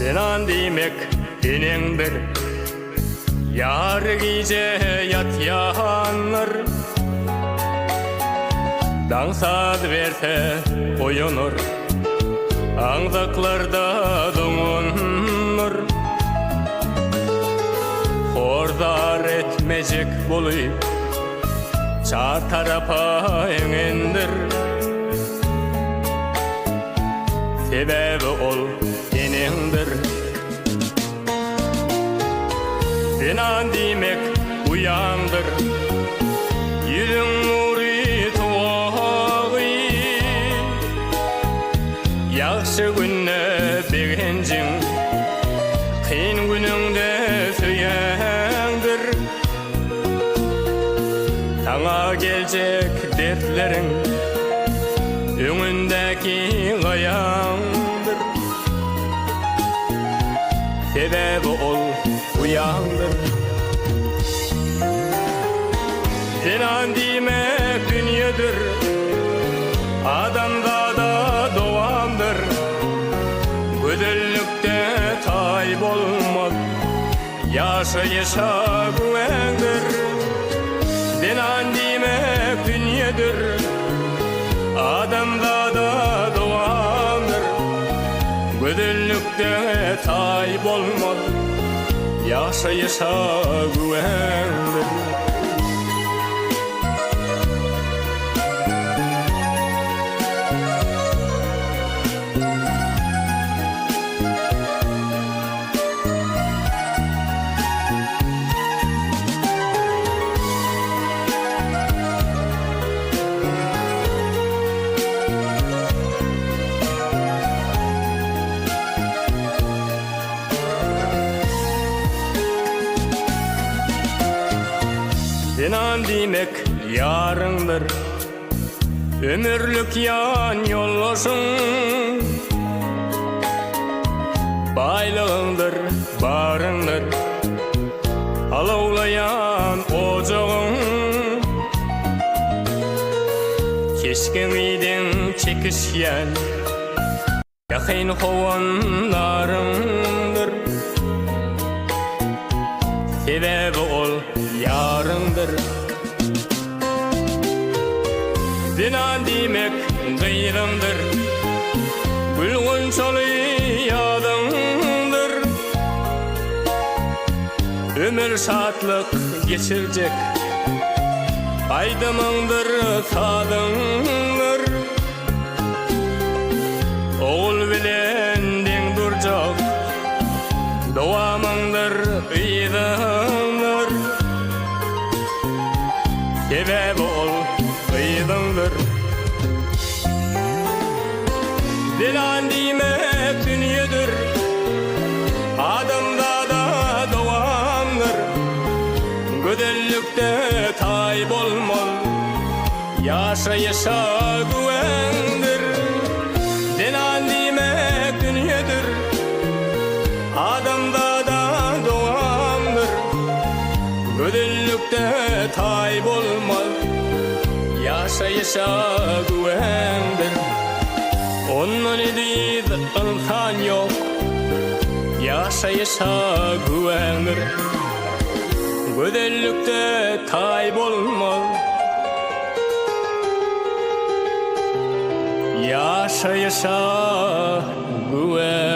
Senan demek enengdir, yarı gece yatyanlar. Dansad verse oyunur, ağzaklarda doğunur. Hordar etmecek boluyup, çar tarafa enendir. Sebebi ol enendir. Senan demek uyandır, yüzün nuri tuğağı. Yaxşı günne begencin, kıyın gününde süyendir. Sana gelecek dertlerin, öňündäki gayandır. Sebebi ol uyandır. Senan demek dünýedir, adamda da doğandır. Güzellikte tay bolmaz, yaşayışa güvendir. Senan demek dünýedir, adamda da doğandır. Güzellikte tay bolmaz, yaşayışa güvendir. Senan demek yarındır, ömürlük yan yollaşın. Baylığındır, barındır, alavlayan ocağın. Keşkin iden çekişyen, yakın kovanlarındır. Sebebi ol yarındır. Senan demek gayrındır, gülgünçalı yadındır. Ömür şatlık geçirecek, aydımındır tadındır. Oğul bilen den durcak, doğamındır ıydındır. Sebebi ol ıydındır. Senan demek dünýedir, adamda da doğandır. Güzellikte tay bolmaz, yaşayışa güvendir. Senan demek dünýedir, adamda da doğandır. Güzellikte tay bolmaz, yaşayışa güvendir. Onun edid insan yok, yaşayışa güvendir. Güzellikte tay bolmaz, yaşayışa güvendir.